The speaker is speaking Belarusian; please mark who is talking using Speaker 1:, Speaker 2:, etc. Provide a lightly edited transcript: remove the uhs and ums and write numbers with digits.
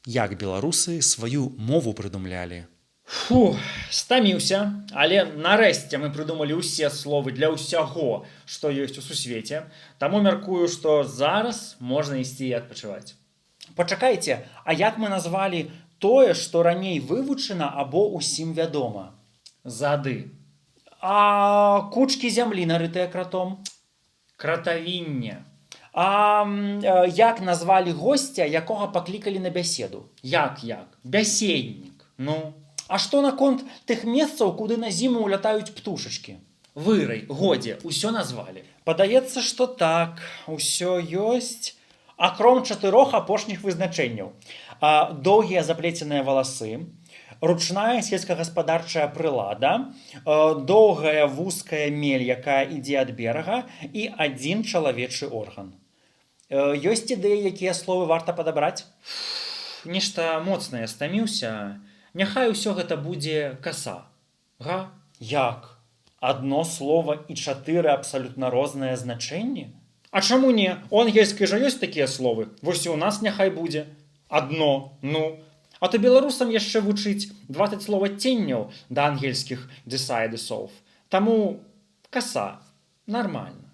Speaker 1: Як беларусы сваю мову прыдумлялі?
Speaker 2: Фу, стаміўся, але нарэшце мы прыдумалі ўсе словы для ўсяго, што ёсць у сусвеце. Таму мяркую, што зараз можна ісці і адпачываць. Пачакайце, а як мы назвалі тое, што раней вывучана або ўсім вядома? Зады. А кучкі зямлі, нарытыя кратом? Кратавінне. Як назвалі госця, якога паклікалі на бяседу? Як? Бяседнік. Ну, а што наконт тых месцаў, куды на зіму ўлятаюць птушачкі? Вырай, годзе, усё назвалі. Падаецца, што так, усё ёсць. Акром 4 апошніх вызначэнняў. Доўгія заплеценыя валасы, ручная сельскагаспадарчая прылада, доўгая вузкая мель, якая ідзе ад берага, і адзін чалавечы орган. Ёсць ідэі, якія словы варта падабраць? Нешта моцнае стаміўся. Няхай усё гэта будзе каса. Га? Як? Адно слова і 4 абсалютна розныя значэнні? А чаму не? У ангельскай жа ёсць такія словы. Вось і ў нас няхай будзе. Адно, ну. А то беларусам яшчэ вучыць 20 словаценняў да ангельскіх decide solve. Таму каса. Нармальна.